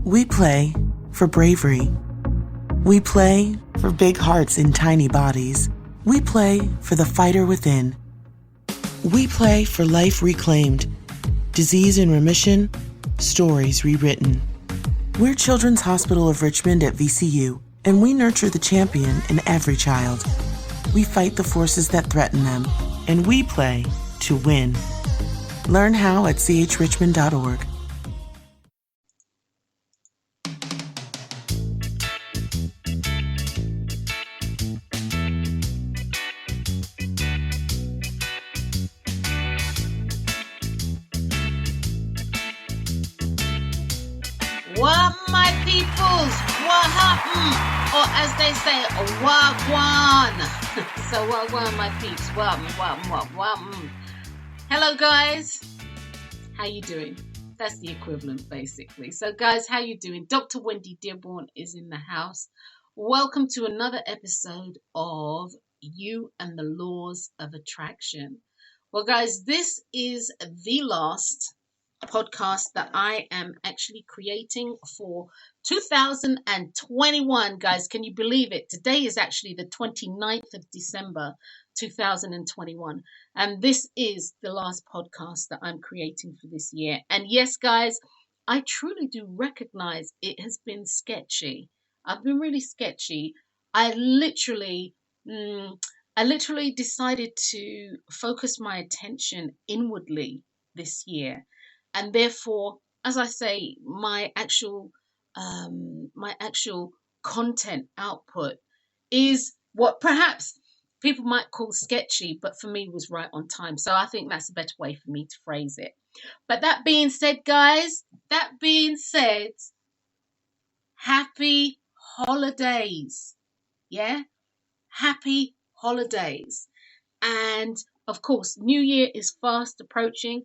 We play for bravery. We play for big hearts in tiny bodies. We play for the fighter within. We play for life reclaimed, disease in remission, stories rewritten. We're Children's Hospital of Richmond at VCU, and we nurture the champion in every child. We fight the forces that threaten them, and we play to win. Learn how at chrichmond.org. What my peoples, what happened? Or as they say, wagwan. So wagwan my peeps, wagwan. Hello guys, how you doing? That's the equivalent basically. So guys, how you doing? Dr. Drwendydearborne is in the house. Welcome to another episode of You and the Laws of Attraction. Well guys, this is the last podcast that I am actually creating for 2021, guys. Can you believe it? Today is actually the 29th of December 2021, and this is the last podcast that I'm creating for this year. And yes, guys, I truly do recognize it has been sketchy. I've been really sketchy. I literally decided to focus my attention inwardly this year. And therefore, as I say, my actual content output is what perhaps people might call sketchy, but for me was right on time. So I think that's a better way for me to phrase it. But that being said, guys, happy holidays. Yeah? Happy holidays. And of course, New Year is fast approaching,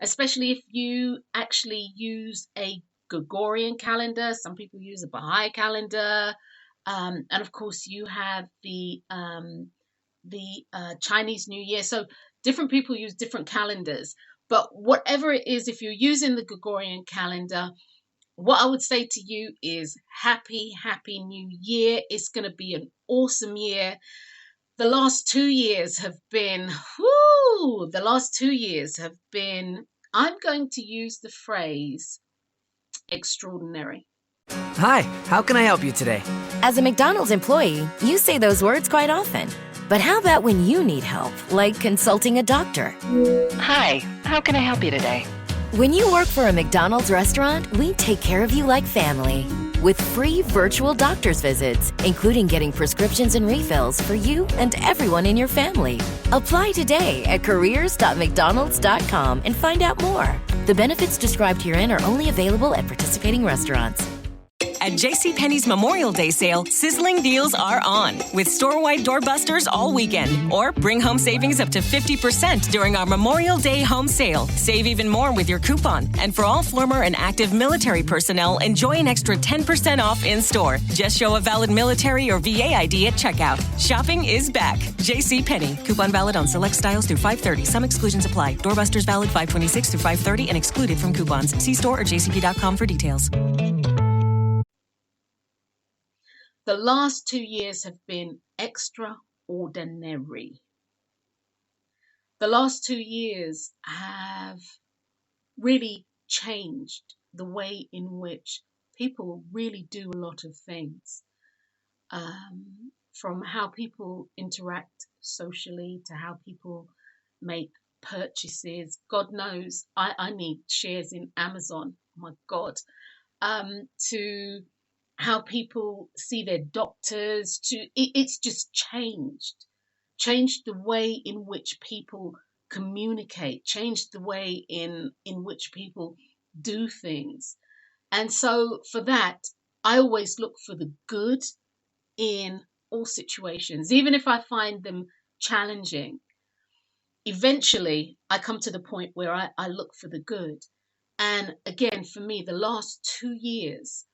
especially if you actually use a Gregorian calendar. Some people use a Baha'i calendar. And of course, you have the Chinese New Year. So different people use different calendars. But whatever it is, if you're using the Gregorian calendar, what I would say to you is happy New Year. It's going to be an awesome year. The last 2 years have been, I'm going to use the phrase extraordinary. Hi, how can I help you today? As a McDonald's employee, you say those words quite often. But how about when you need help, like consulting a doctor? Hi, how can I help you today? When you work for a McDonald's restaurant, we take care of you like family. With free virtual doctor's visits, including getting prescriptions and refills for you and everyone in your family. Apply today at careers.mcdonalds.com and find out more. The benefits described herein are only available at participating restaurants. At JCPenney's Memorial Day sale, sizzling deals are on, with store-wide doorbusters all weekend. Or bring home savings up to 50% during our Memorial Day home sale. Save even more with your coupon. And for all former and active military personnel, enjoy an extra 10% off in-store. Just show a valid military or VA ID at checkout. Shopping is back. JCPenney. Coupon valid on select styles through 5/30. Some exclusions apply. Doorbusters valid 5/26 through 5/30 and excluded from coupons. See store or jcp.com for details. The last 2 years have been extraordinary. The last 2 years have really changed the way in which people really do a lot of things. From how people interact socially to how people make purchases. God knows, I need shares in Amazon. Oh my God. To how people see their doctors, it's just changed the way in which people communicate, changed the way in which people do things. And so for that, I always look for the good in all situations, even if I find them challenging. Eventually, I come to the point where I look for the good. And again, for me, the last 2 years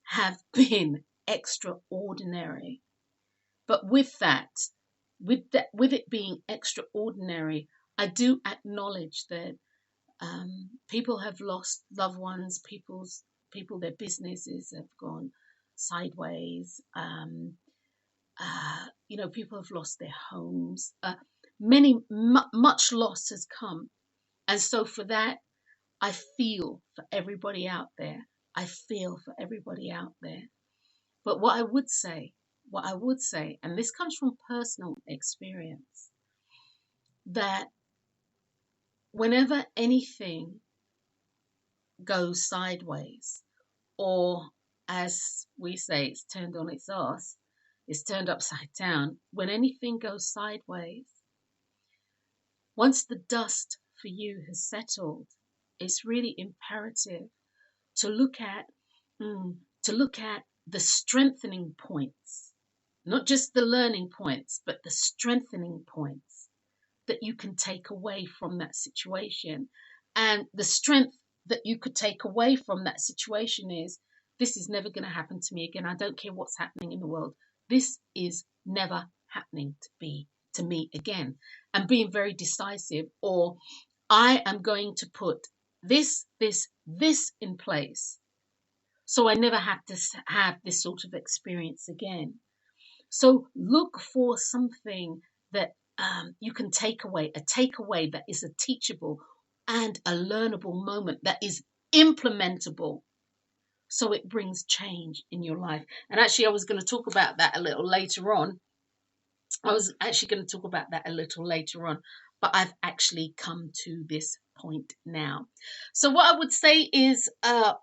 have been extraordinary. But with it being extraordinary, I do acknowledge that people have lost loved ones, people people, their businesses have gone sideways. People have lost their homes. Much loss has come. And so for that, I feel for everybody out there. I feel for everybody out there. But what I would say, and this comes from personal experience, that whenever anything goes sideways, or as we say, it's turned on its arse, it's turned upside down, when anything goes sideways, once the dust for you has settled, it's really imperative to look at the strengthening points, not just the learning points, but the strengthening points that you can take away from that situation. And the strength that you could take away from that situation is, this is never going to happen to me again. I don't care what's happening in the world. This is never happening to me again. And being very decisive, or I am going to put this in place, so I never have to have this sort of experience again. So look for something that you can take away, a takeaway that is a teachable and a learnable moment that is implementable, so it brings change in your life. And actually, I was going to talk about that a little later on. But I've actually come to this point now. So what I would say is,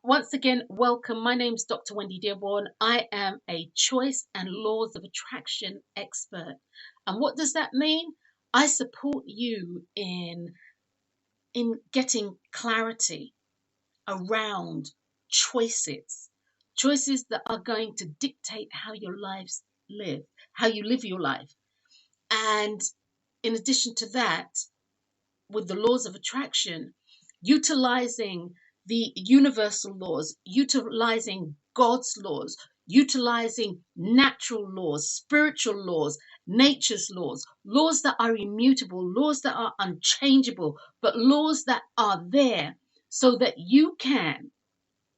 once again, welcome. My name's Dr. Drwendydearborne. I am a choice and laws of attraction expert. And what does that mean? I support you in getting clarity around choices that are going to dictate how you live your life. And in addition to that, with the laws of attraction, utilizing the universal laws, utilizing God's laws, utilizing natural laws, spiritual laws, nature's laws, laws that are immutable, laws that are unchangeable, but laws that are there so that you can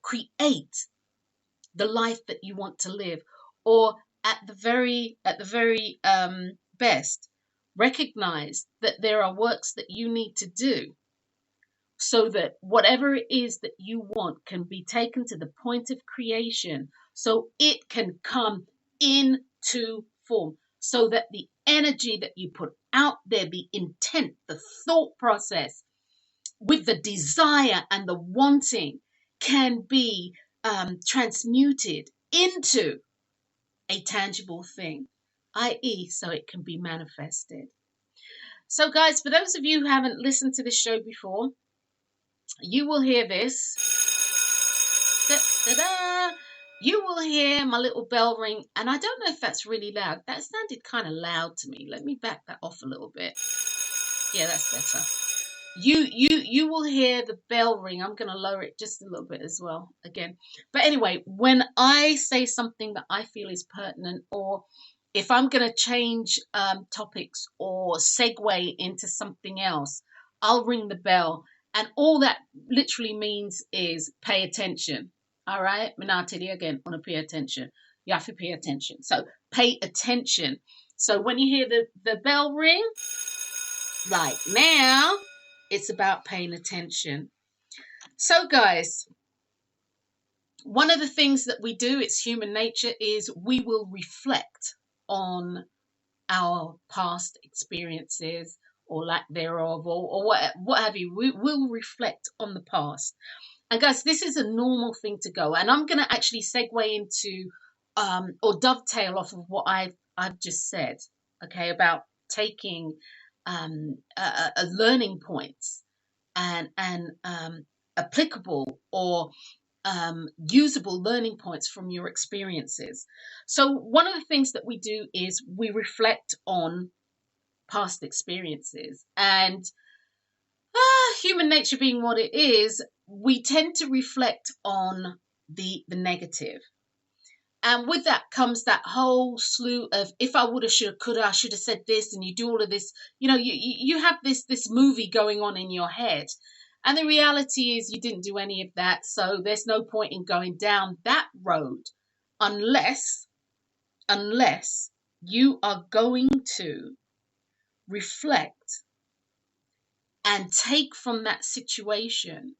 create the life that you want to live, or at the very best, recognize that there are works that you need to do so that whatever it is that you want can be taken to the point of creation, so it can come into form, so that the energy that you put out there, the intent, the thought process, with the desire and the wanting, can be transmuted into a tangible thing, i.e., so it can be manifested. So guys, for those of you who haven't listened to this show before, you will hear this. Da-da-da. You will hear my little bell ring, and I don't know if that's really loud. That sounded kind of loud to me. Let me back that off a little bit. Yeah, that's better. You will hear the bell ring. I'm going to lower it just a little bit as well again. But anyway, when I say something that I feel is pertinent, or if I'm going to change topics or segue into something else, I'll ring the bell. And all that literally means is pay attention. All right? Minatili again, want to pay attention. You have to pay attention. So pay attention. So when you hear the bell ring, like now, it's about paying attention. So guys, one of the things that we do, it's human nature, is we will reflect on our past experiences or lack thereof, or what have you. We will reflect on the past. And guys, this is a normal thing to go. And I'm going to actually segue into or dovetail off of what I've just said, okay, about taking a learning points and applicable or usable learning points from your experiences. So one of the things that we do is we reflect on past experiences, and human nature being what it is, we tend to reflect on the negative. And with that comes that whole slew of, if I woulda, shoulda, coulda, I should have said this, and you do all of this, you have this movie going on in your head. And the reality is you didn't do any of that. So there's no point in going down that road unless you are going to reflect and take from that situation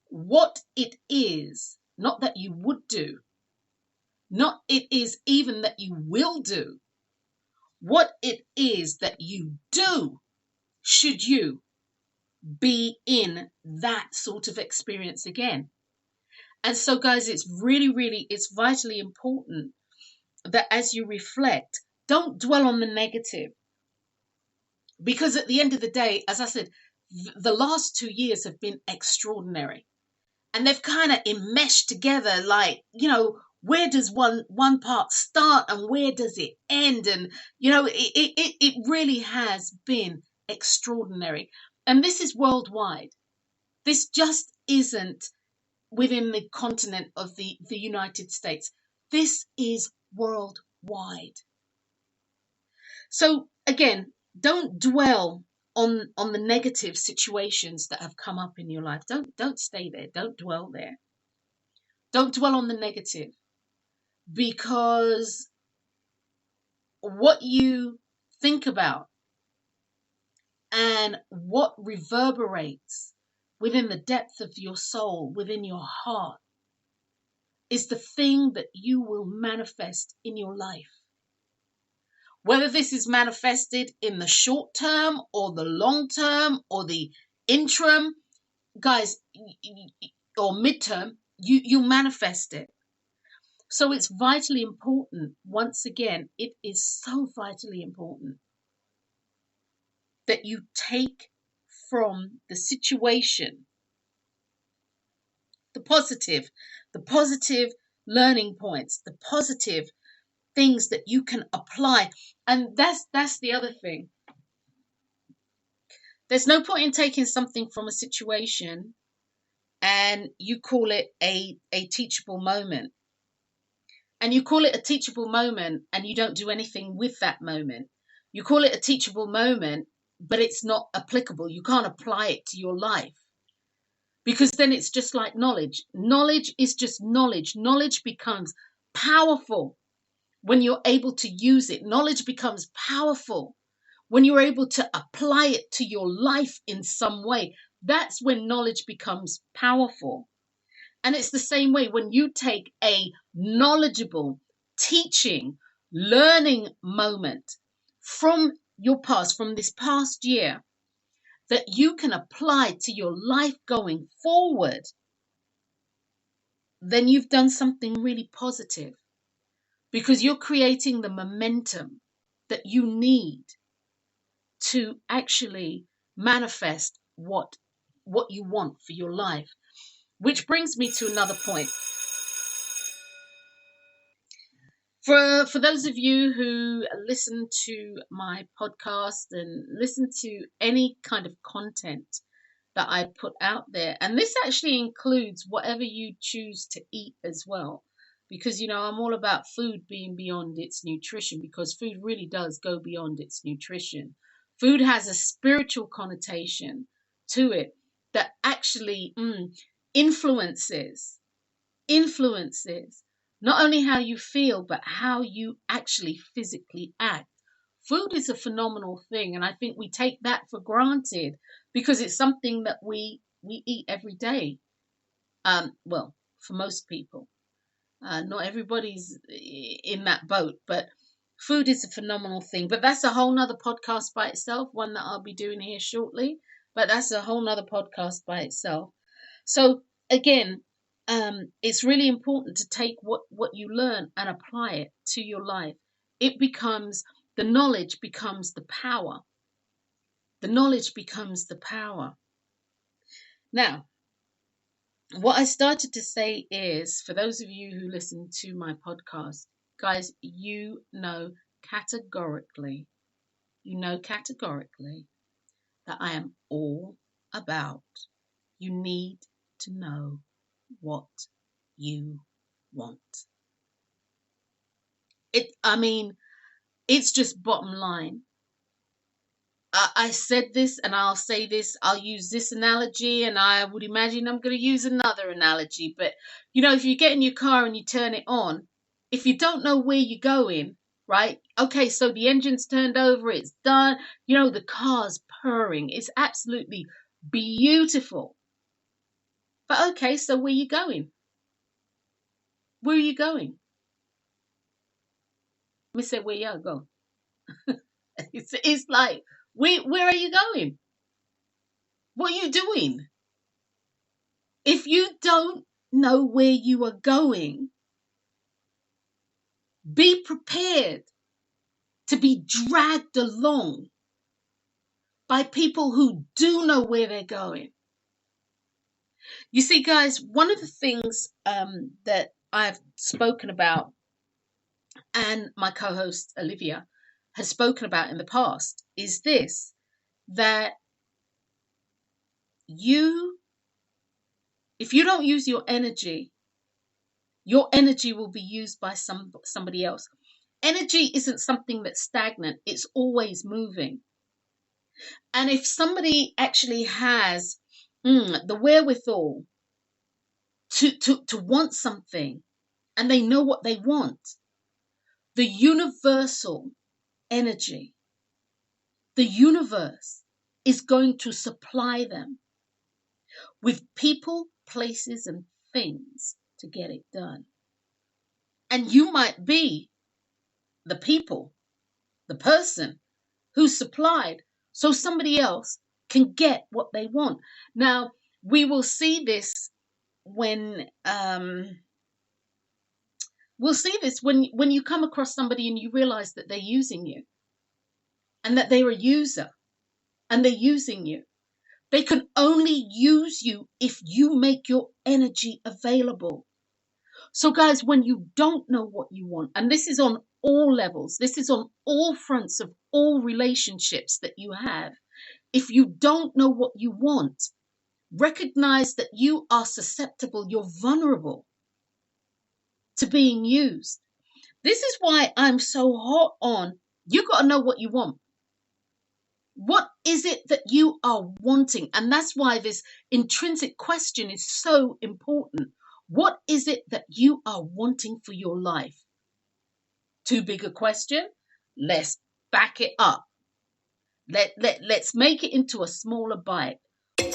what it is, not that you would do, not it is even that you will do, what it is that you do should you be in that sort of experience again. And so, guys, it's it's vitally important that as you reflect, don't dwell on the negative. Because at the end of the day, as I said, the last 2 years have been extraordinary. And they've kind of enmeshed together, like, where does one part start and where does it end? And, it really has been extraordinary. And this is worldwide. This just isn't within the continent of the United States. This is worldwide. So again, don't dwell on the negative situations that have come up in your life. Don't stay there. Don't dwell there. Don't dwell on the negative, because what you think about and what reverberates within the depth of your soul, within your heart, is the thing that you will manifest in your life. Whether this is manifested in the short term or the long term or the interim, guys, or midterm, you manifest it. So it's vitally important. Once again, it is so vitally important that you take from the situation the positive learning points, the positive things that you can apply. And that's the other thing. There's no point in taking something from a situation and you call it a teachable moment. And you call it a teachable moment and you don't do anything with that moment. You call it a teachable moment, but it's not applicable. You can't apply it to your life. Because then it's just like knowledge. Knowledge is just knowledge. Knowledge becomes powerful when you're able to use it. Knowledge becomes powerful when you're able to apply it to your life in some way. That's when knowledge becomes powerful. And it's the same way when you take a knowledgeable, teaching, learning moment from your past, from this past year, that you can apply to your life going forward, then you've done something really positive, because you're creating the momentum that you need to actually manifest what you want for your life. Which brings me to another point. For those of you who listen to my podcast and listen to any kind of content that I put out there, and this actually includes whatever you choose to eat as well, because I'm all about food being beyond its nutrition, because food really does go beyond its nutrition. Food has a spiritual connotation to it that actually influences not only how you feel, but how you actually physically act. Food is a phenomenal thing, and I think we take that for granted because it's something that we eat every day. Well, for most people. Not everybody's in that boat, but food is a phenomenal thing. But that's a whole nother podcast by itself, one that I'll be doing here shortly. But that's a whole nother podcast by itself. So again, it's really important to take what you learn and apply it to your life. The knowledge becomes the power. The knowledge becomes the power. Now, what I started to say is, for those of you who listen to my podcast, guys, you know categorically that I am all about you need to know what you want. It's just bottom line. I said this and I'll say this, I'll use this analogy, and I would imagine I'm going to use another analogy. But, if you get in your car and you turn it on, if you don't know where you're going, right? Okay, so the engine's turned over, it's done, the car's purring, it's absolutely beautiful. But okay, so where you going? Where are you going? Let me say, where you go. It's like, where are you going? What are you doing? If you don't know where you are going, be prepared to be dragged along by people who do know where they're going. You see, guys, one of the things that I've spoken about, and my co-host Olivia has spoken about in the past, is this, that if you don't use your energy will be used by somebody else. Energy isn't something that's stagnant. It's always moving. And if somebody actually has the wherewithal to want something, and they know what they want, the universal energy, the universe is going to supply them with people, places, and things to get it done. And you might be the people, the person who's supplied, so somebody else can get what they want. Now, we will see this when when you come across somebody and you realize that they're using you, and that they're a user, and they're using you. They can only use you if you make your energy available. So guys, when you don't know what you want, and this is on all levels, this is on all fronts of all relationships that you have, if you don't know what you want, recognize that you are susceptible, you're vulnerable to being used. This is why I'm so hot on, you got to know what you want. What is it that you are wanting? And that's why this intrinsic question is so important. What is it that you are wanting for your life? Too big a question? Let's back it up. Let's make it into a smaller bite.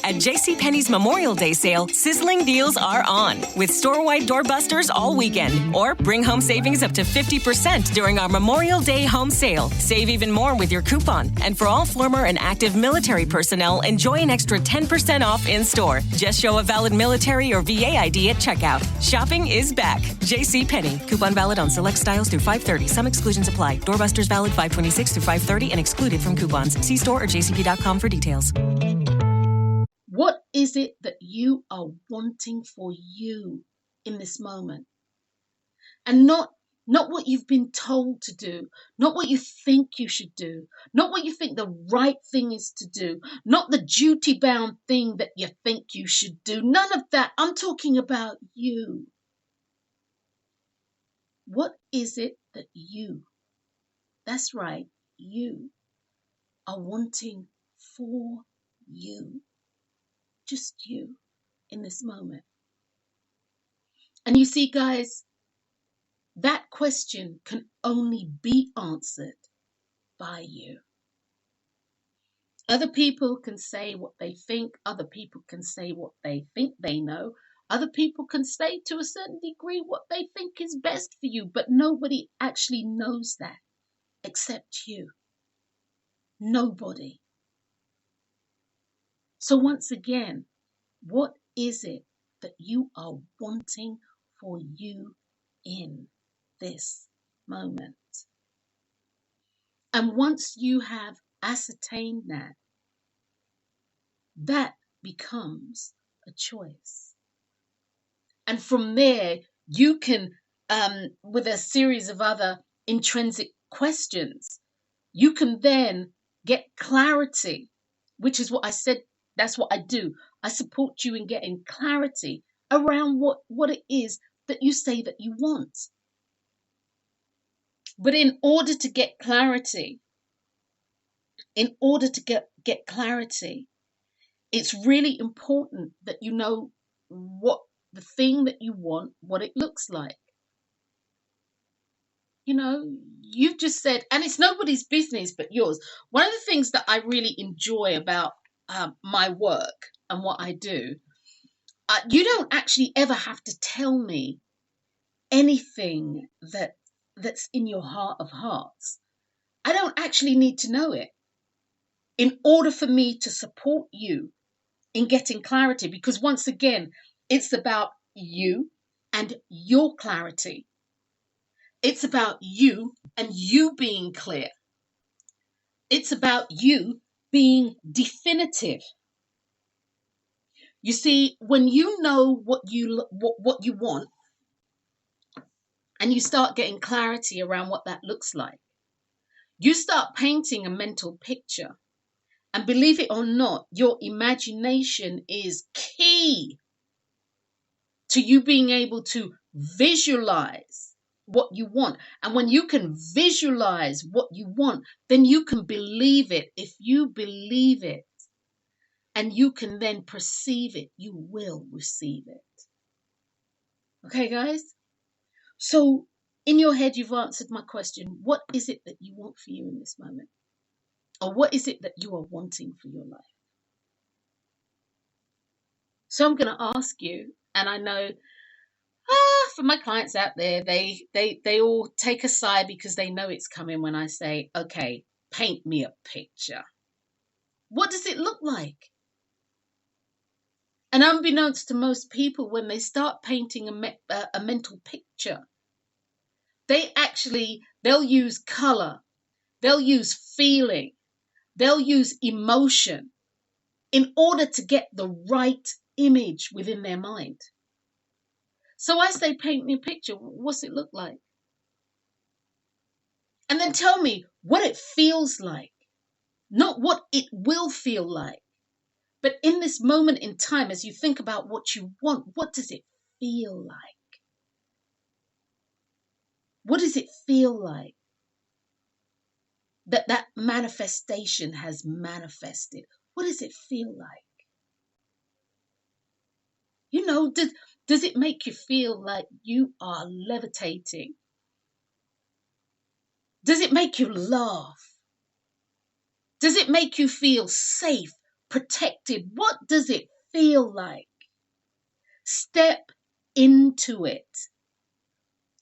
At JCPenney's Memorial Day sale, sizzling deals are on with store-wide doorbusters all weekend. Or bring home savings up to 50% during our Memorial Day home sale. Save even more with your coupon. And for all former and active military personnel, enjoy an extra 10% off in-store. Just show a valid military or VA ID at checkout. Shopping is back. JCPenney. Coupon valid on select styles through 5/30. Some exclusions apply. Doorbusters valid 5/26 through 5/30 and excluded from coupons. See store or jcp.com for details. What is it that you are wanting for you in this moment? And not what you've been told to do, not what you think you should do, not what you think the right thing is to do, not the duty-bound thing that you think you should do. None of that. I'm talking about you. What is it that you, that's right, you are wanting for you? Just you in this moment. And you see, guys, that question can only be answered by you. Other people can say what they think. Other people can say what they think they know. Other people can say to a certain degree what they think is best for you. But nobody actually knows that except you. Nobody. So once again, what is it that you are wanting for you in this moment? And once you have ascertained that, that becomes a choice. And from there, you can, with a series of other intrinsic questions, you can then get clarity, which is what I said. That's what I do. I support you in getting clarity around what it is that you say that you want. But in order to get clarity, in order to get clarity, it's really important that you know what the thing that you want, what it looks like. You know, you've just said, and it's nobody's business but yours. One of the things that I really enjoy about my work and what I do, you don't actually ever have to tell me anything that's in your heart of hearts. I don't actually need to know it in order for me to support you in getting clarity, because once again, it's about you and your clarity. It's about you and you being clear. It's about you being definitive. You see, when you know what you want, and you start getting clarity around what that looks like, you start painting a mental picture. And believe it or not, your imagination is key to you being able to visualize what you want. And when you can visualize what you want, then you can believe it. If you believe it and you can then perceive it, you will receive it. Okay, guys? So in your head, you've answered my question. What is it that you want for you in this moment? Or what is it that you are wanting for your life? So I'm going to ask you, and I know for my clients out there, they all take a sigh because they know it's coming when I say, okay, paint me a picture. What does it look like? And unbeknownst to most people, when they start painting a mental picture, they'll use color, they'll use feeling, they'll use emotion in order to get the right image within their mind. So as they paint me a picture, what's it look like? And then tell me what it feels like, not what it will feel like. But in this moment in time, as you think about what you want, what does it feel like? What does it feel like that manifestation has manifested? What does it feel like? You know, does it make you feel like you are levitating? Does it make you laugh? Does it make you feel safe, protected? What does it feel like? Step into it.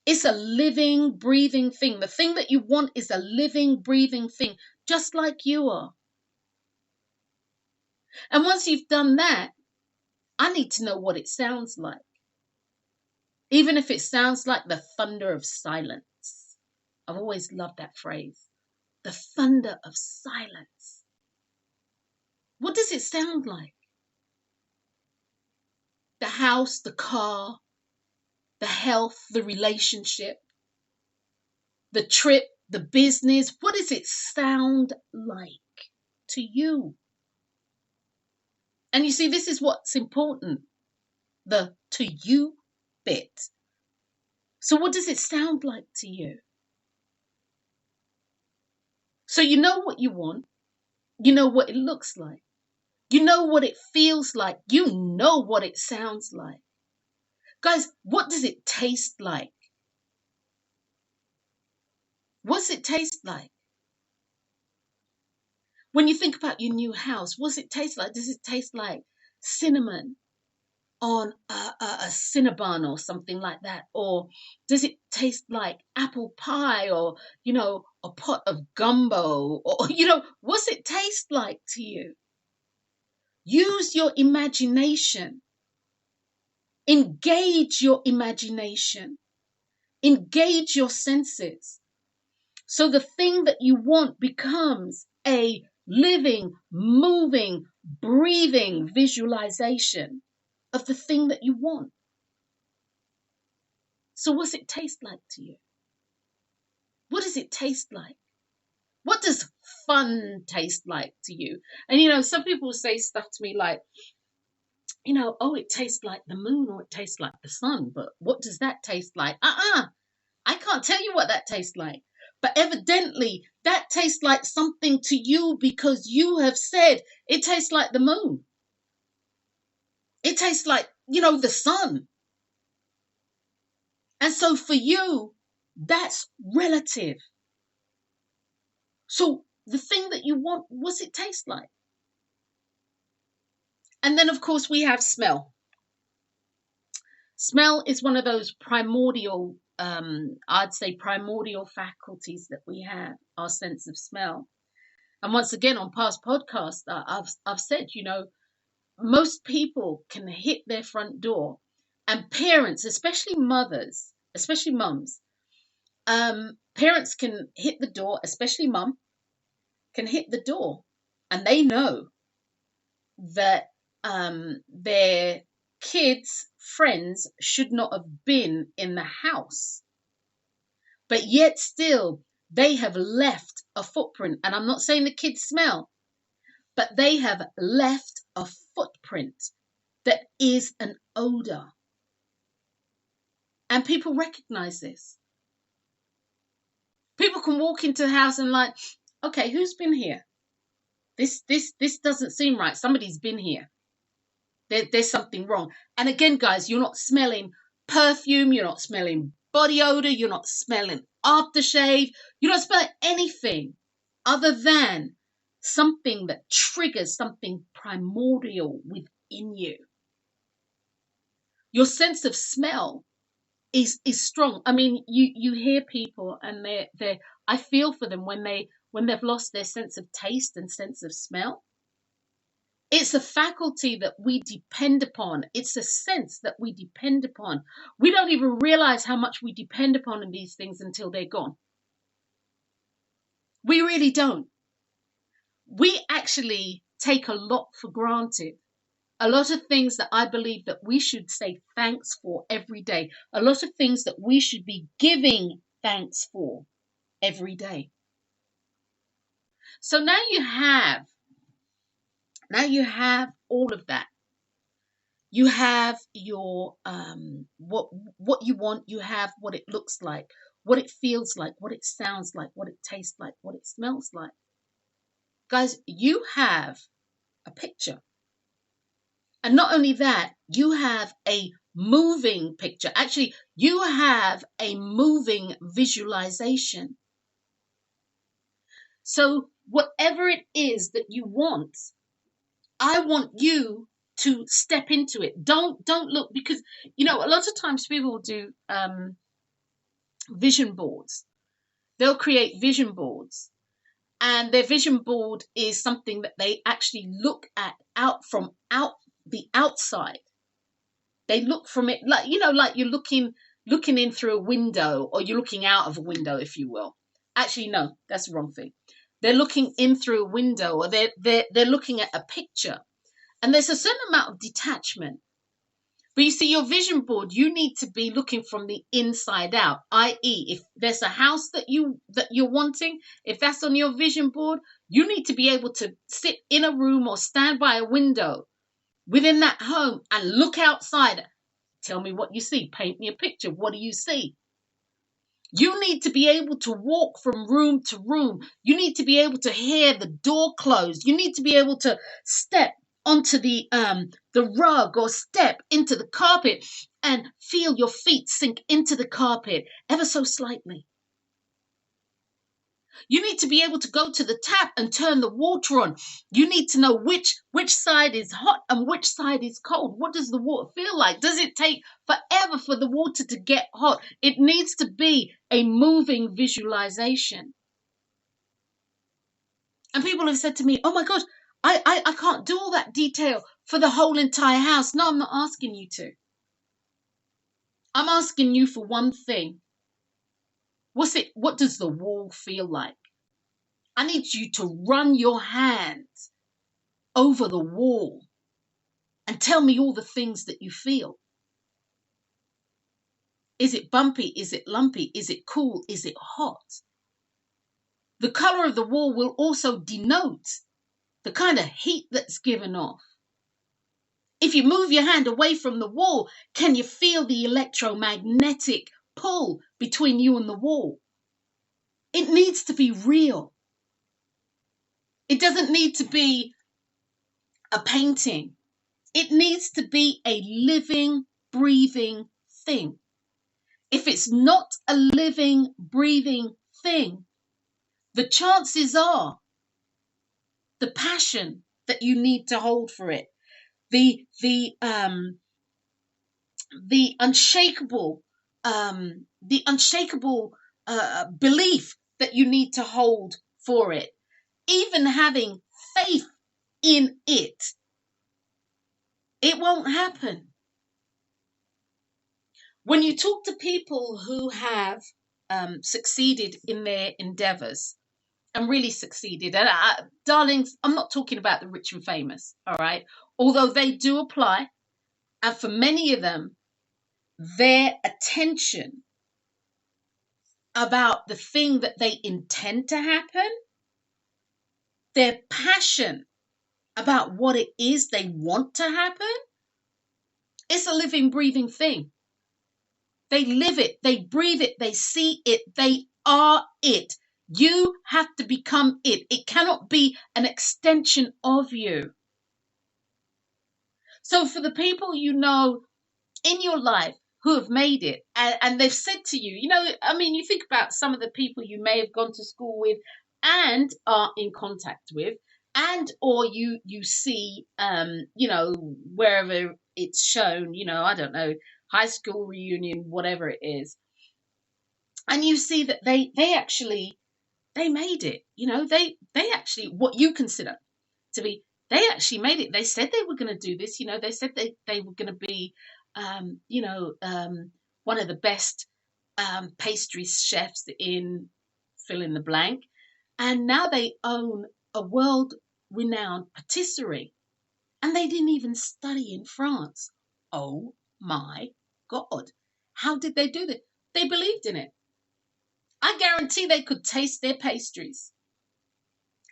It's a living, breathing thing. The thing that you want is a living, breathing thing, just like you are. And once you've done that, I need to know what it sounds like. Even if it sounds like the thunder of silence. I've always loved that phrase. The thunder of silence. What does it sound like? The house, the car, the health, the relationship, the trip, the business. What does it sound like to you? And you see, this is what's important. The to you bit. So what does it sound like to you? So you know what you want. You know what it looks like. You know what it feels like. You know what it sounds like. Guys, what does it taste like? What's it taste like? When you think about your new house, what's it taste like? Does it taste like cinnamon on a Cinnabon or something like that? Or does it taste like apple pie or, you know, a pot of gumbo? Or, you know, what's it taste like to you? Use your imagination. Engage your imagination. Engage your senses. So the thing that you want becomes a living, moving, breathing visualization of the thing that you want. So what's it taste like to you? What does it taste like? What does fun taste like to you? And, you know, some people say stuff to me like, you know, oh, it tastes like the moon or it tastes like the sun. But what does that taste like? I can't tell you what that tastes like. But evidently, that tastes like something to you because you have said it tastes like the moon. It tastes like, the sun. And so for you, that's relative. So the thing that you want, what's it taste like? And then, of course, we have smell. Smell is one of those primordial, I'd say primordial faculties that we have, our sense of smell. And once again, on past podcasts, I've said, most people can hit their front door, and parents, especially mothers, especially mums, parents can hit the door, especially mum, can hit the door, and they know that their kids' friends should not have been in the house, but yet still they have left a footprint. And I'm not saying the kids smell, but they have left a footprint that is an odor. And people recognize this. People can walk into the house and like, okay, who's been here? This doesn't seem right. Somebody's been here. There's something wrong. And again, guys, you're not smelling perfume. You're not smelling body odor. You're not smelling aftershave. You're not smelling anything other than something that triggers something primordial within you. Your sense of smell is strong. I mean, you hear people and I feel for them when they've lost their sense of taste and sense of smell. It's a faculty that we depend upon. It's a sense that we depend upon. We don't even realize how much we depend upon these things until they're gone. We really don't. We actually take a lot for granted. A lot of things that I believe that we should say thanks for every day. A lot of things that we should be giving thanks for every day. So now you have all of that. You have your what you want. You have what it looks like, what it feels like, what it sounds like, what it tastes like, what it smells like. Guys, you have a picture. And not only that, you have a moving picture. Actually, you have a moving visualization. So whatever it is that you want, I want you to step into it. Don't look, because, a lot of times people do vision boards. They'll create vision boards. And their vision board is something that they actually look at from the outside. They look from it like you're looking in through a window, or you're looking out of a window, if you will. Actually, no, that's the wrong thing. They're looking in through a window, or they're looking at a picture, and there's a certain amount of detachment. But you see, your vision board, you need to be looking from the inside out, i.e., if there's a house that you're wanting, if that's on your vision board, you need to be able to sit in a room or stand by a window within that home and look outside. Tell me what you see. Paint me a picture. What do you see? You need to be able to walk from room to room. You need to be able to hear the door close. You need to be able to step onto the rug, or step into the carpet and feel your feet sink into the carpet ever so slightly. You need to be able to go to the tap and turn the water on. You need to know which side is hot and which side is cold. What does the water feel like? Does it take forever for the water to get hot? It needs to be a moving visualization. And people have said to me, oh my God, I can't do all that detail for the whole entire house. No, I'm not asking you to. I'm asking you for one thing. What does the wall feel like? I need you to run your hands over the wall and tell me all the things that you feel. Is it bumpy? Is it lumpy? Is it cool? Is it hot? The color of the wall will also denote the kind of heat that's given off. If you move your hand away from the wall, can you feel the electromagnetic pull between you and the wall? It needs to be real. It doesn't need to be a painting. It needs to be a living, breathing thing. If it's not a living, breathing thing, the chances are the passion that you need to hold for it, the unshakable belief that you need to hold for it, even having faith in it, it won't happen. When you talk to people who have succeeded in their endeavors and really succeeded, and darlings, I'm not talking about the rich and famous, all right? Although they do apply, and for many of them, their attention about the thing that they intend to happen, their passion about what it is they want to happen, it's a living, breathing thing. They live it, they breathe it, they see it, they are it. You have to become it. It cannot be an extension of you. So for the people you know in your life who have made it, and they've said to you, you think about some of the people you may have gone to school with and are in contact with, and or you see, wherever it's shown, I don't know, high school reunion, whatever it is, and you see that they made it. They actually, what you consider to be, they actually made it. They said they were going to do this. They said they were going to be, one of the best pastry chefs in fill in the blank. And now they own a world-renowned patisserie. And they didn't even study in France. Oh my God. How did they do that? They believed in it. I guarantee they could taste their pastries.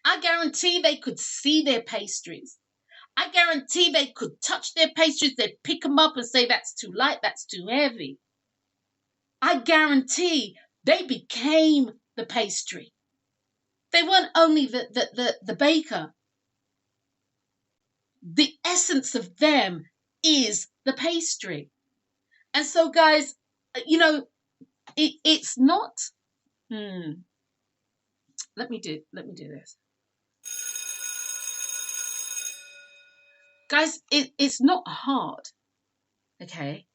I guarantee they could see their pastries. I guarantee they could touch their pastries. They'd pick them up and say, that's too light, that's too heavy. I guarantee they became the pastry. They weren't only the baker. The essence of them is the pastry. And so, guys, it's not... Let me do this. Guys, it's not hard, okay?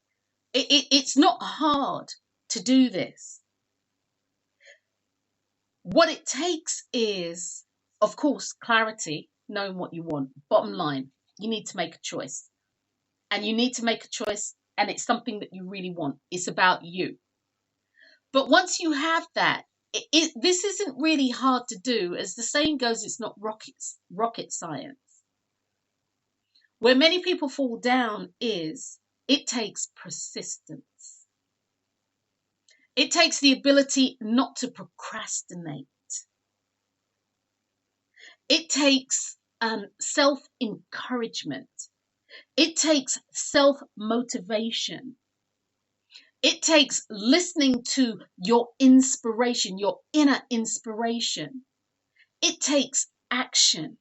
It's not hard to do this. What it takes is, of course, clarity, knowing what you want. Bottom line, you need to make a choice. And you need to make a choice, and it's something that you really want. It's about you. But once you have that, this isn't really hard to do. As the saying goes, it's not rocket science. Where many people fall down is it takes persistence. It takes the ability not to procrastinate. It takes self-encouragement. It takes self-motivation. It takes listening to your inspiration, your inner inspiration. It takes action.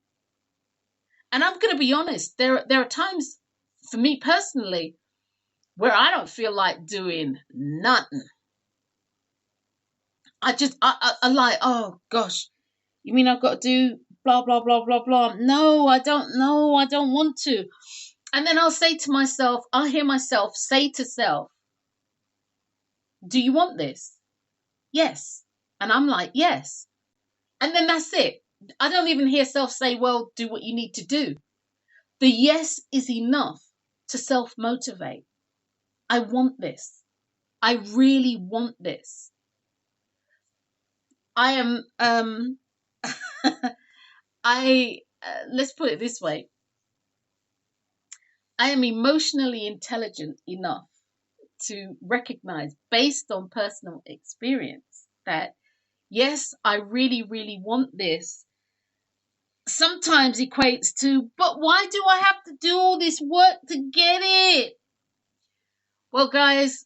And I'm going to be honest, there are times for me personally where I don't feel like doing nothing. I'm like, oh gosh, you mean I've got to do blah, blah, blah, blah, blah. No, I don't know. I don't want to. And then I'll say to myself, I'll hear myself say to self, do you want this? Yes. And I'm like, yes. And then that's it. I don't even hear self say, well, do what you need to do. The yes is enough to self-motivate. I want this. I really want this. I am, let's put it this way. I am emotionally intelligent enough to recognize, based on personal experience, that yes, I really, really want this. Sometimes equates to, but why do I have to do all this work to get it? Well, guys,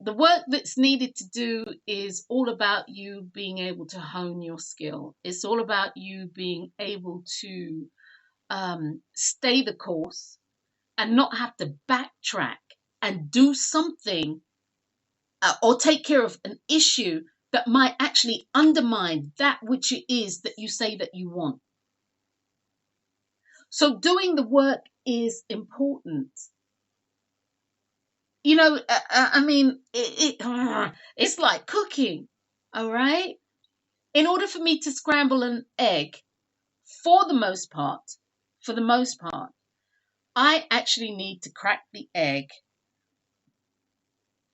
the work that's needed to do is all about you being able to hone your skill. It's all about you being able to stay the course and not have to backtrack and do something or take care of an issue that might actually undermine that which it is that you say that you want. So doing the work is important. You know, it's like cooking, all right? In order for me to scramble an egg, for the most part, I actually need to crack the egg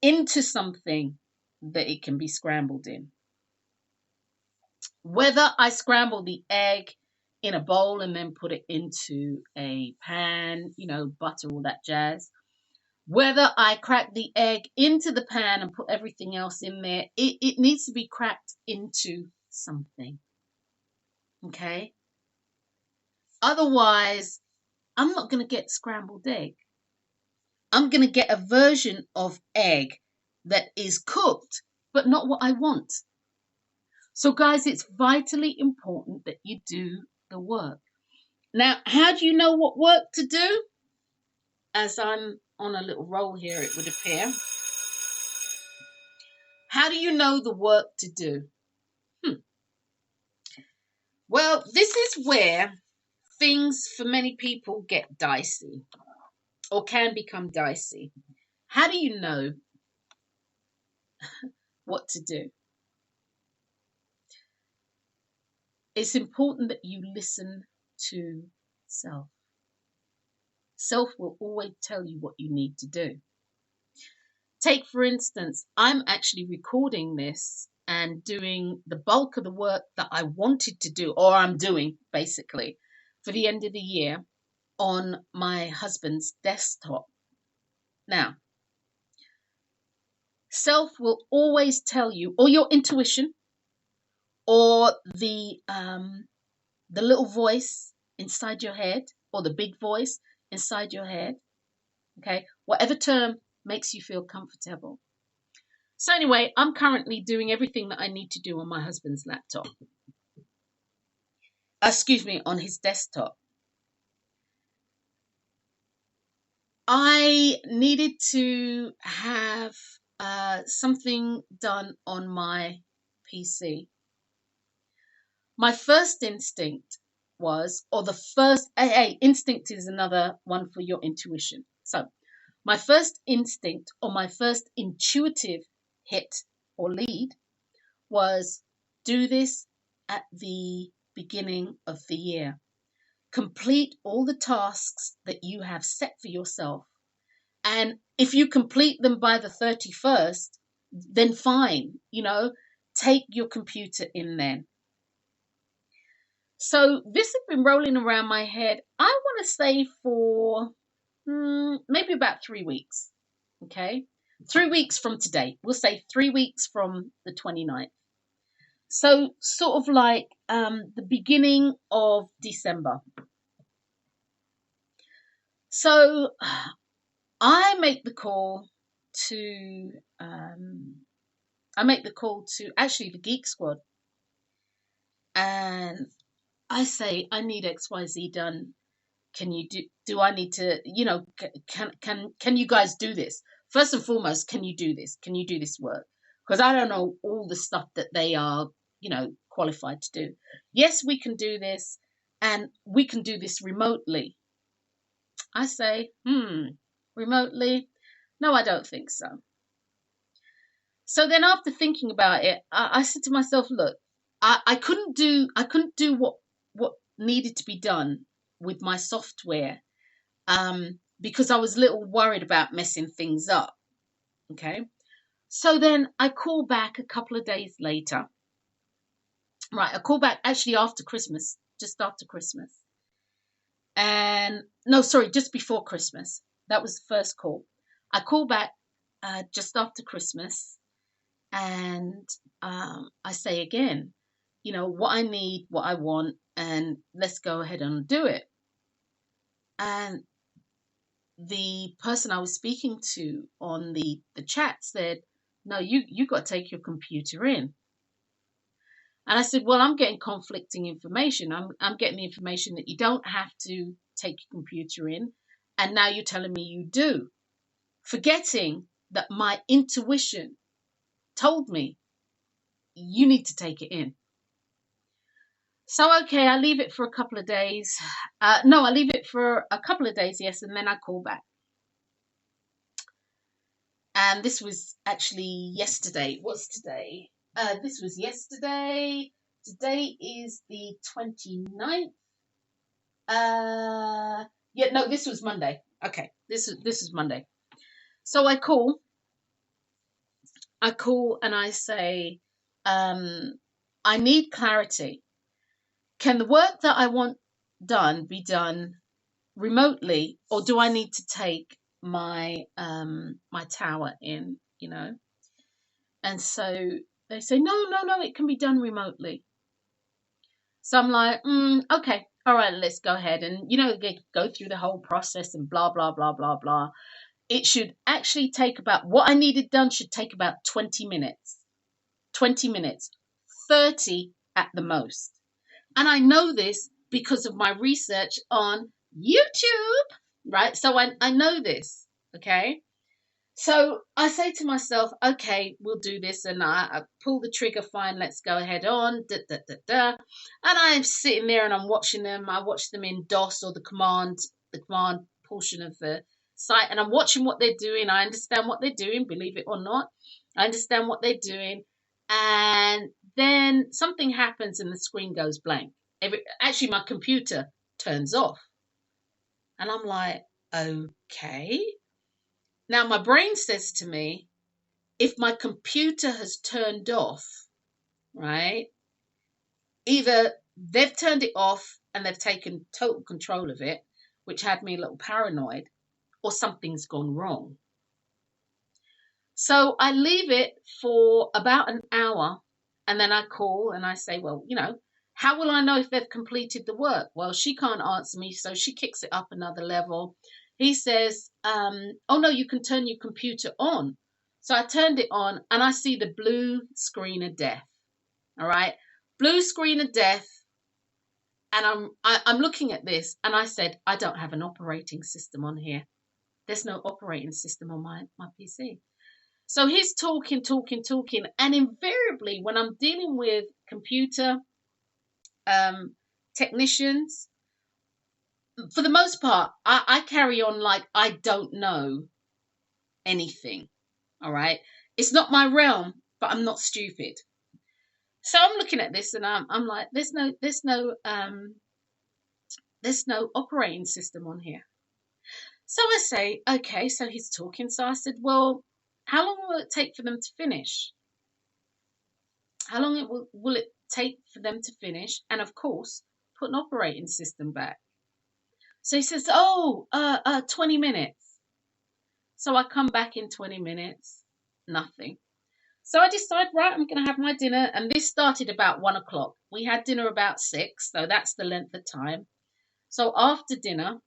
into something that it can be scrambled in. Whether I scramble the egg in a bowl and then put it into a pan, butter, all that jazz. Whether I crack the egg into the pan and put everything else in there, it needs to be cracked into something. Okay? Otherwise, I'm not going to get scrambled egg. I'm going to get a version of egg that is cooked, but not what I want. So guys, it's vitally important that you do the work. Now, how do you know what work to do? As I'm on a little roll here, it would appear. How do you know the work to do? Well, this is where things for many people get dicey or can become dicey. How do you know what to do? It's important that you listen to self. Self will always tell you what you need to do. Take, for instance, I'm actually recording this and doing the bulk of the work that I wanted to do, or I'm doing basically, for the end of the year on my husband's desktop. Now, self will always tell you, or your intuition, or the little voice inside your head, or the big voice inside your head, okay, whatever term makes you feel comfortable. So anyway, I'm currently doing everything that I need to do on my husband's laptop. On his desktop. I needed to have something done on my PC. My first instinct was, instinct is another one for your intuition. So my first instinct or my first intuitive hit or lead was, do this at the beginning of the year. Complete all the tasks that you have set for yourself. And if you complete them by the 31st, then fine, take your computer in then. So this has been rolling around my head, I want to say for maybe about 3 weeks. Okay? 3 weeks from today. We'll say 3 weeks from the 29th. So sort of like the beginning of December. So I make the call to actually the Geek Squad. And I say, I need XYZ done. Can you do I need to, can you guys do this? First and foremost, can you do this? Can you do this work? Because I don't know all the stuff that they are, qualified to do. Yes, we can do this, and we can do this remotely. I say, remotely? No, I don't think so. So then after thinking about it, I said to myself, look, I couldn't do what needed to be done with my software because I was a little worried about messing things up. Okay. So then I call back a couple of days later. Right. I call back actually after Christmas, just after Christmas. Just before Christmas. That was the first call. I call back just after Christmas and I say again, what I need, what I want, and let's go ahead and do it. And the person I was speaking to on the chat said, no, you got to take your computer in. And I said, well, I'm getting conflicting information. I'm getting the information that you don't have to take your computer in. And now you're telling me you do. Forgetting that my intuition told me you need to take it in. So, okay, I leave it for a couple of days. I leave it for a couple of days, yes, and then I call back. And this was actually yesterday. What's today? This was yesterday. Today is the 29th. This was Monday. Okay, this is Monday. So I call and I say, I need clarity. Can the work that I want done be done remotely, or do I need to take my my tower in, And so they say, no, it can be done remotely. So I'm like, okay, all right, let's go ahead and, go through the whole process and blah, blah, blah, blah, blah. It should actually take what I needed done should take about 20 minutes. 20 minutes. 30 at the most. And I know this because of my research on YouTube, right? So I know this, okay? So I say to myself, okay, we'll do this. And I pull the trigger, fine, let's go ahead on. And I'm sitting there and I'm watching them. I watch them in DOS, or the command portion of the site. And I'm watching what they're doing. I understand what they're doing, believe it or not. I understand what they're doing. And then something happens and the screen goes blank. Actually, my computer turns off. And I'm like, okay. Now, my brain says to me, if my computer has turned off, right, either they've turned it off and they've taken total control of it, which had me a little paranoid, or something's gone wrong. So I leave it for about an hour, and then I call and I say, well, how will I know if they've completed the work? Well, she can't answer me, so she kicks it up another level. He says, oh, no, you can turn your computer on. So I turned it on and I see the blue screen of death. All right. Blue screen of death. And I'm looking at this and I said, I don't have an operating system on here. There's no operating system on my PC. So he's talking. And invariably, when I'm dealing with computer technicians, for the most part, I carry on like I don't know anything. All right. It's not my realm, but I'm not stupid. So I'm looking at this and I'm like, there's no operating system on here. So I say, okay, so he's talking. So I said, well, how long will it take for them to finish? How long will it take for them to finish? And of course, put an operating system back. So he says, 20 minutes. So I come back in 20 minutes, nothing. So I decide, right, I'm going to have my dinner. And this started about 1 o'clock. We had dinner about 6, so that's the length of time. So after dinner,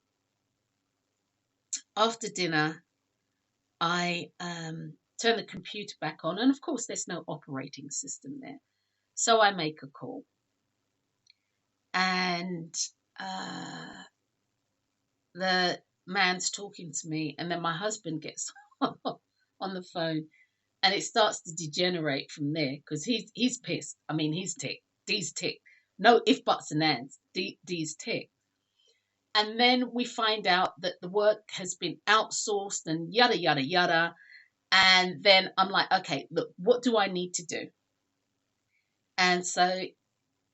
I turn the computer back on. And of course, there's no operating system there. So I make a call. And the man's talking to me, and then my husband gets on the phone, and it starts to degenerate from there because he's pissed. I mean, he's ticked. D's ticked. No if, buts, and ands. D's ticked. And then we find out that the work has been outsourced and yada, yada, yada. And then I'm like, okay, look, what do I need to do? And so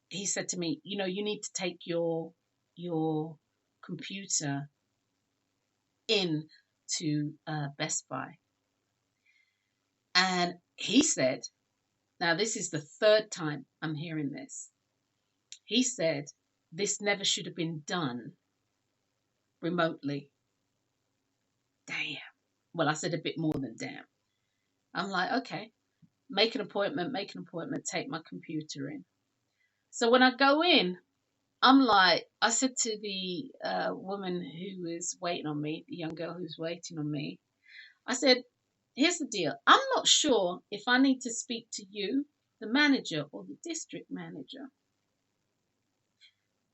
he said to me, you need to take your computer in to Best Buy. And he said, now this is the third time I'm hearing this. He said, this never should have been done remotely. Damn. Well, I said a bit more than damn. I'm like, okay, make an appointment, take my computer in. So when I go in, I'm like, I said to the woman who was waiting on me, the young girl who's waiting on me, I said, here's the deal. I'm not sure if I need to speak to you, the manager, or the district manager.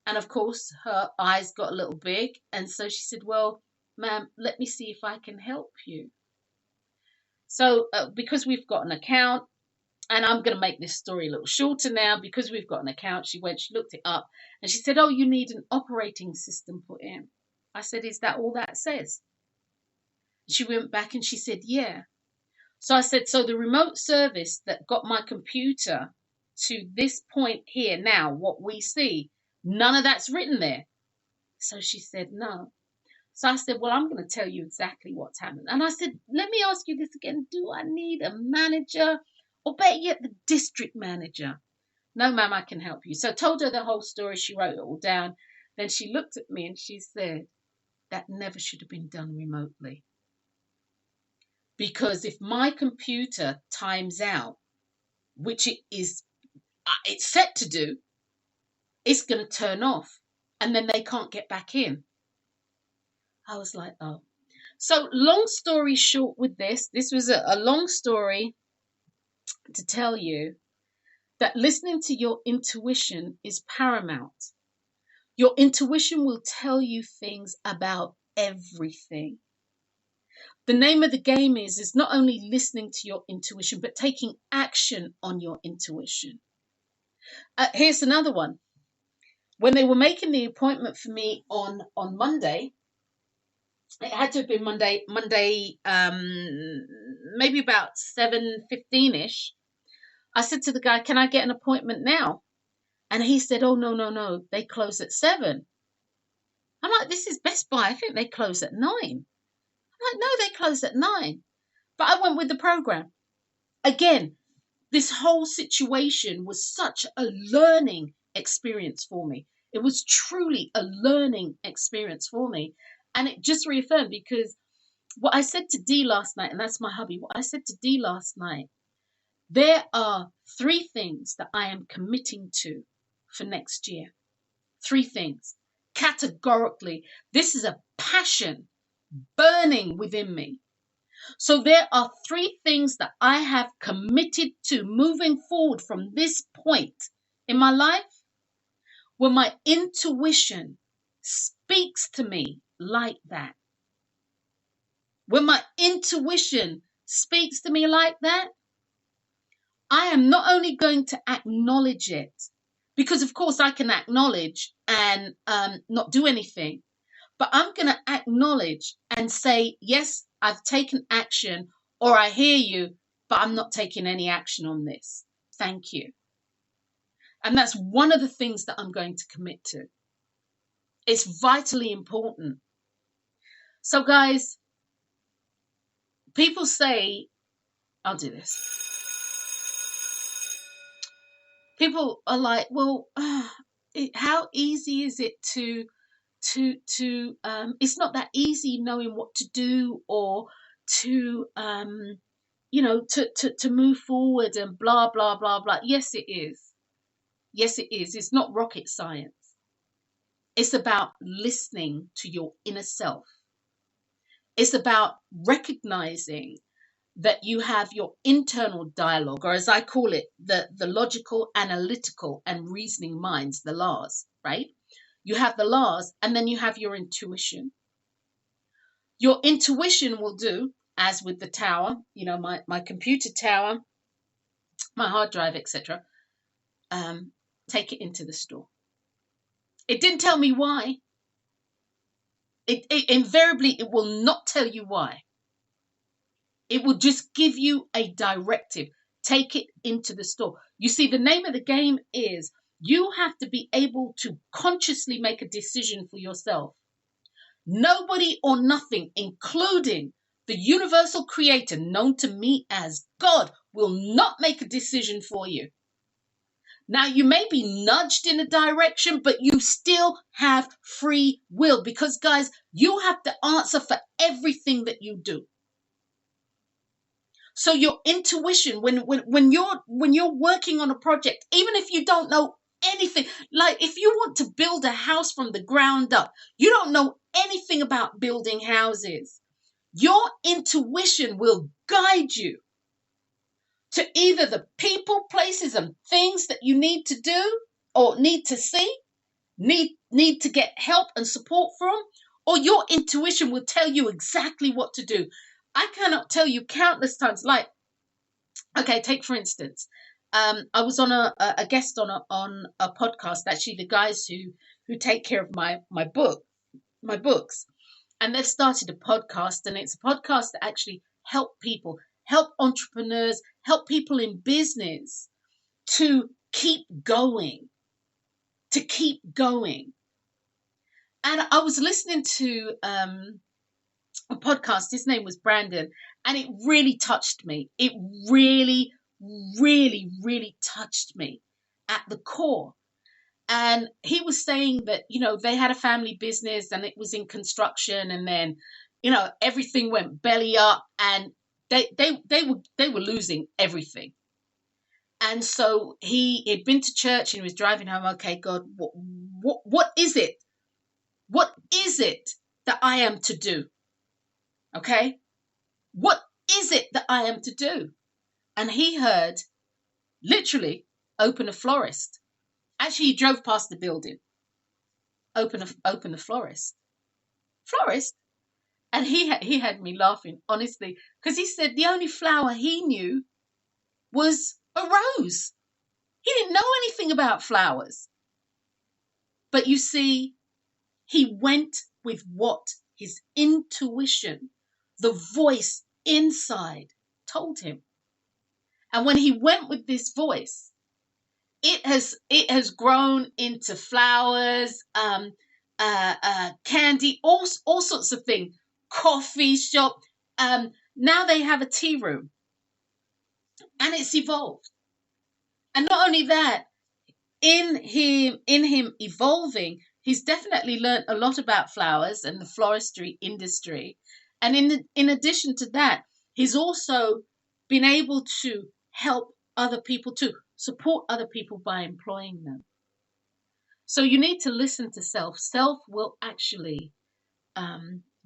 And of course, her eyes got a little big. And so she said, well, ma'am, let me see if I can help you. So because we've got an account, and I'm going to make this story a little shorter now, because we've got an account, she looked it up, and she said, oh, you need an operating system put in. I said, is that all that says? She went back and she said, yeah. So I said, so the remote service that got my computer to this point here now, what we see, none of that's written there. So she said, no. So I said, well, I'm going to tell you exactly what's happened. And I said, let me ask you this again. Do I need a manager, or better yet, the district manager? No, ma'am, I can help you. So I told her the whole story. She wrote it all down. Then she looked at me and she said, that never should have been done remotely. Because if my computer times out, which it's set to do, it's going to turn off, and then they can't get back in. I was like, oh. So long story short with this was a long story to tell you that listening to your intuition is paramount. Your intuition will tell you things about everything. The name of the game is not only listening to your intuition, but taking action on your intuition. Here's another one. When they were making the appointment for me on Monday, it had to have been Monday, maybe about 7:15ish. I said to the guy, can I get an appointment now? And he said, oh, no, they close at 7. I'm like, this is Best Buy. I think they close at 9. I'm like, no, they close at 9. But I went with the program. Again, this whole situation was such a learning experience for me. It was truly a learning experience for me. And it just reaffirmed, because what I said to Dee last night, and that's my hubby, what I said to Dee last night, there are 3 things that I am committing to for next year. 3 things. Categorically. This is a passion burning within me. So there are 3 things that I have committed to moving forward from this point in my life, when my intuition speaks to me like that. When my intuition speaks to me like that, I am not only going to acknowledge it, because of course I can acknowledge and not do anything, but I'm going to acknowledge and say, yes, I've taken action, or I hear you, but I'm not taking any action on this. Thank you. And that's one of the things that I'm going to commit to. It's vitally important. So guys, people say, I'll do this. People are like, well, how easy is it to it's not that easy knowing what to do, or to move forward and blah, blah, blah, blah. Yes, it is. Yes, it is. It's not rocket science. It's about listening to your inner self. It's about recognizing that you have your internal dialogue, or as I call it, the logical, analytical, and reasoning minds, the La's, right? You have the La's, and then you have your intuition. Your intuition will do, as with the tower, my computer tower, my hard drive, etc. Take it into the store. It didn't tell me why. It invariably, it will not tell you why. It will just give you a directive. Take it into the store. You see, the name of the game is you have to be able to consciously make a decision for yourself. Nobody or nothing, including the universal creator known to me as God, will not make a decision for you. Now, you may be nudged in a direction, but you still have free will, because, guys, you have to answer for everything that you do. So your intuition, when you're working on a project, even if you don't know anything, like if you want to build a house from the ground up, you don't know anything about building houses, your intuition will guide you to either the people, places, and things that you need to do or need to see, need to get help and support from, or your intuition will tell you exactly what to do. I cannot tell you countless times, like, okay, take for instance, I was on a guest on a podcast, actually the guys who take care of my books, and they've started a podcast, and it's a podcast that actually help people, help entrepreneurs, help people in business to keep going. And I was listening to a podcast, his name was Brandon, and it really touched me. It really, really, really touched me at the core. And he was saying that, they had a family business and it was in construction, and then, everything went belly up, and they were losing everything. And so he'd been to church and he was driving home. Okay, God, what is it? What is it that I am to do? Okay? What is it that I am to do? And he heard, literally, open a florist. Actually, he drove past the building. Open a florist. Florist? And he had me laughing, honestly, because he said the only flower he knew was a rose. He didn't know anything about flowers. But you see, he went with what his intuition, the voice inside, told him. And when he went with this voice, it has grown into flowers, candy, all sorts of things, coffee shop. Now they have a tea room, and it's evolved. And not only that, in him evolving, he's definitely learned a lot about flowers and the floristry industry. And in addition to that, he's also been able to help other people, to support other people by employing them. So you need to listen to self. Self will actually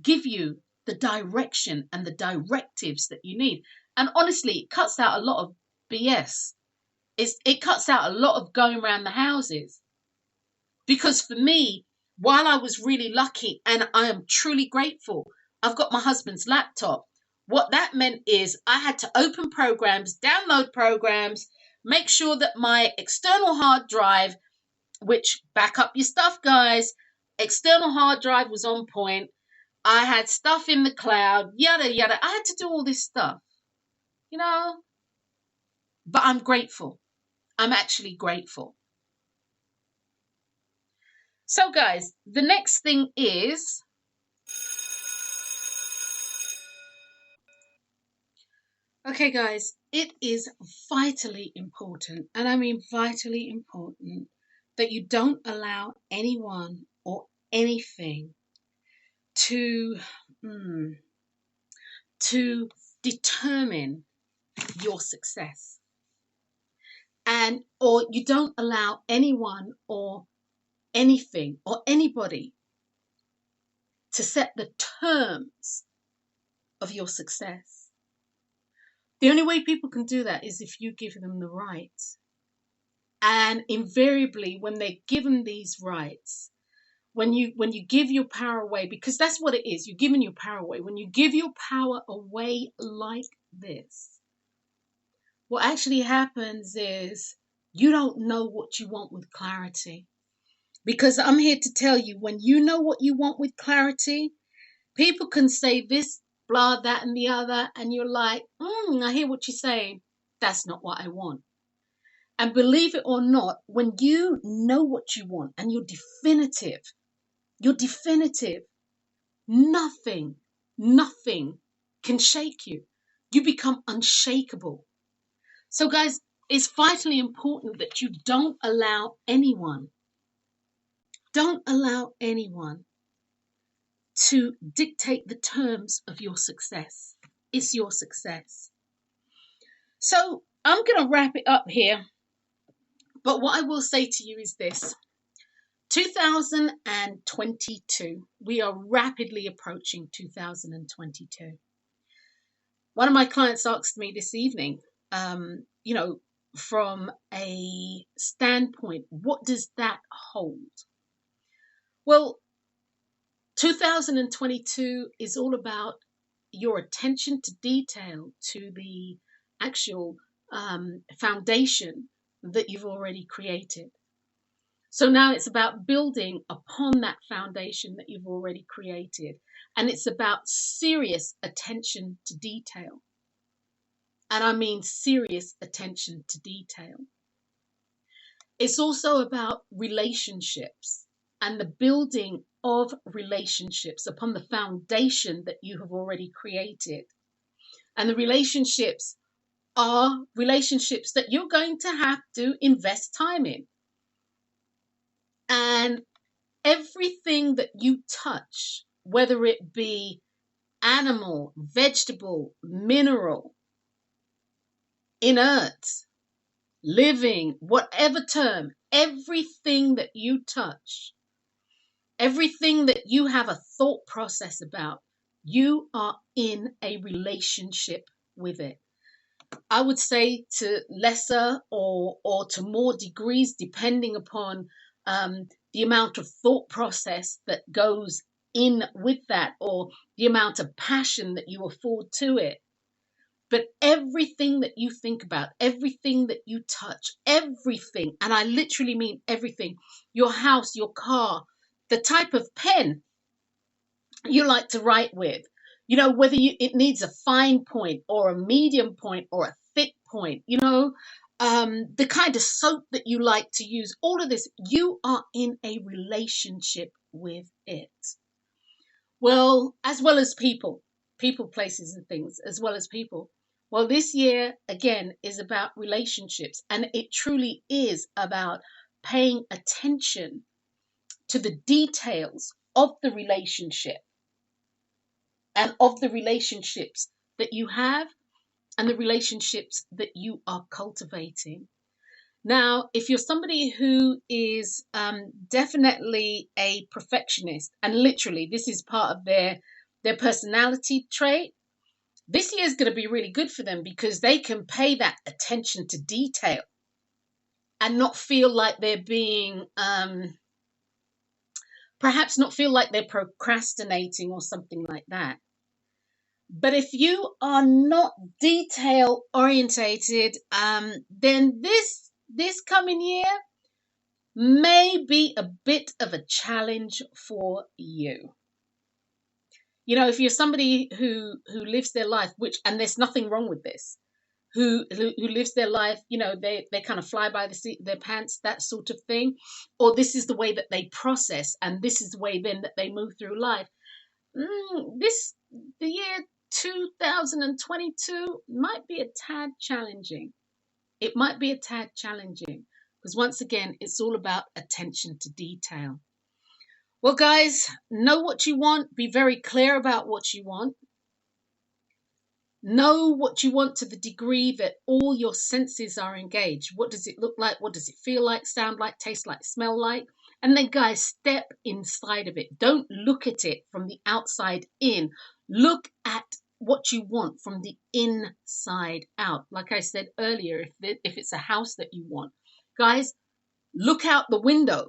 give you the direction and the directives that you need. And honestly, it cuts out a lot of BS. It cuts out a lot of going around the houses. Because for me, while I was really lucky, and I am truly grateful, I've got my husband's laptop. What that meant is I had to open programs, download programs, make sure that my external hard drive, which back up your stuff, guys, external hard drive was on point. I had stuff in the cloud, yada, yada. I had to do all this stuff, but I'm grateful. I'm actually grateful. So, guys, the next thing is, okay, guys, it is vitally important, and I mean vitally important, that you don't allow anyone or anything to determine your success. Or you don't allow anyone or anything or anybody to set the terms of your success. The only way people can do that is if you give them the rights. And invariably, when they're given these rights, when you give your power away, because that's what it is, you're giving your power away. When you give your power away like this, what actually happens is you don't know what you want with clarity. Because I'm here to tell you, when you know what you want with clarity, people can say this, blah, that, and the other, and you're like, I hear what you're saying. That's not what I want. And believe it or not, when you know what you want and you're definitive, nothing can shake you. You become unshakable. So guys, it's vitally important that you don't allow anyone to dictate the terms of your success. It's your success. So I'm going to wrap it up here. But what I will say to you is this. 2022. We are rapidly approaching 2022. One of my clients asked me this evening, you know, from a standpoint, what does that hold? Well, 2022 is all about your attention to detail, to the actual foundation that you've already created. So now it's about building upon that foundation that you've already created. And it's about serious attention to detail. And I mean serious attention to detail. It's also about relationships and the building of relationships upon the foundation that you have already created. And the relationships are relationships that you're going to have to invest time in. And everything that you touch, whether it be animal, vegetable, mineral, inert, living, whatever term, everything that you touch, everything that you have a thought process about, you are in a relationship with it. I would say to lesser or to more degrees, depending upon the amount of thought process that goes in with that, or the amount of passion that you afford to it. But everything that you think about, everything that you touch, everything, and I literally mean everything, your house, your car, the type of pen you like to write with, you know, whether it needs a fine point or a medium point or a thick point, you know, the kind of soap that you like to use, all of this, you are in a relationship with it. Well, as well as people, places and things, as well as people. Well, this year, again, is about relationships, and it truly is about paying attention to the details of the relationship and of the relationships that you have and the relationships that you are cultivating. Now, if you're somebody who is definitely a perfectionist, and literally this is part of their personality trait, this year is going to be really good for them because they can pay that attention to detail and not feel like they're being, perhaps not feel like they're procrastinating or something like that. But if you are not detail orientated, then this coming year may be a bit of a challenge for you. You know, if you're somebody who lives their life, and there's nothing wrong with this, who lives their life, you know, they kind of fly by the seat of their pants, that sort of thing, or this is the way that they process, and this is the way then that they move through life. The year 2022 might be a tad challenging. It might be a tad challenging because once again, it's all about attention to detail. Well, guys, know what you want. Be very clear about what you want. Know what you want to the degree that all your senses are engaged. What does it look like? What does it feel like, sound like, taste like, smell like? And then, guys, step inside of it. Don't look at it from the outside in. Look at what you want from the inside out. Like I said earlier, if it's a house that you want, guys, look out the window.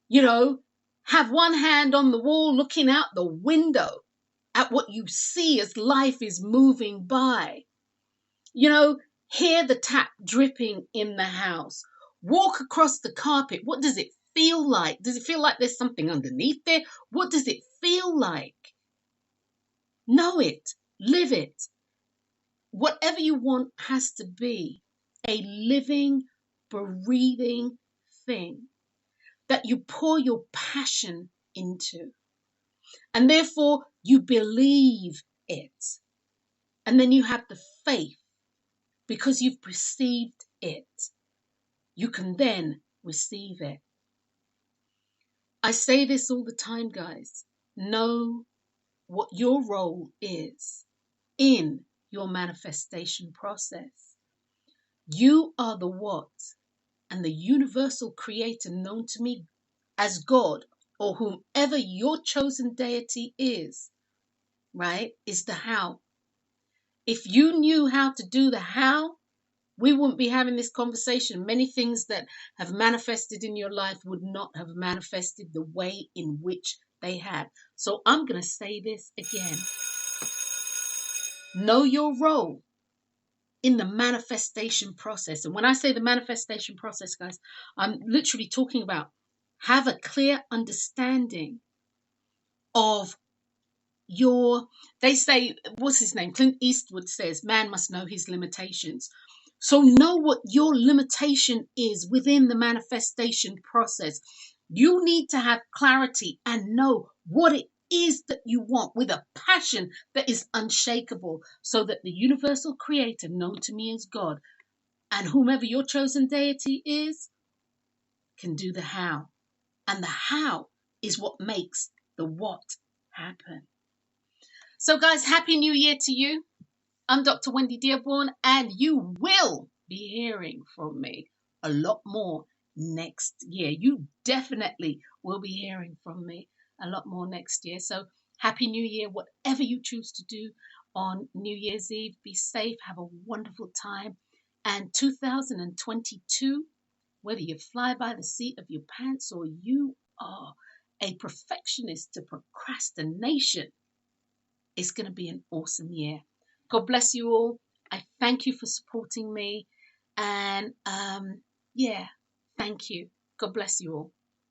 You know, have one hand on the wall looking out the window at what you see as life is moving by. You know, hear the tap dripping in the house. Walk across the carpet. What does it feel like? Does it feel like there's something underneath there? What does it feel like? Know it. Live it. Whatever you want has to be a living, breathing thing that you pour your passion into. And therefore, you believe it. And then you have the faith because you've perceived it. You can then receive it. I say this all the time, guys. Know what your role is in your manifestation process. You are the what, and the universal creator known to me as God, or whomever your chosen deity is, right, is the how. If you knew how to do the how, we wouldn't be having this conversation. Many things that have manifested in your life would not have manifested the way in which they have. So I'm going to say this again. Know your role in the manifestation process. And when I say the manifestation process, guys, I'm literally talking about have a clear understanding of they say, what's his name? Clint Eastwood says, man must know his limitations. So know what your limitation is within the manifestation process. You need to have clarity and know what it is that you want with a passion that is unshakable, so that the universal creator, known to me as God, and whomever your chosen deity is, can do the how. And the how is what makes the what happen. So guys, Happy New Year to you. I'm Dr. Wendy Dearborne, and you will be hearing from me a lot more next year. You definitely will be hearing from me a lot more next year. So Happy New Year, whatever you choose to do on New Year's Eve. Be safe, have a wonderful time. And 2022, whether you fly by the seat of your pants or you are a perfectionist to procrastination, it's going to be an awesome year. God bless you all. I thank you for supporting me. And thank you. God bless you all.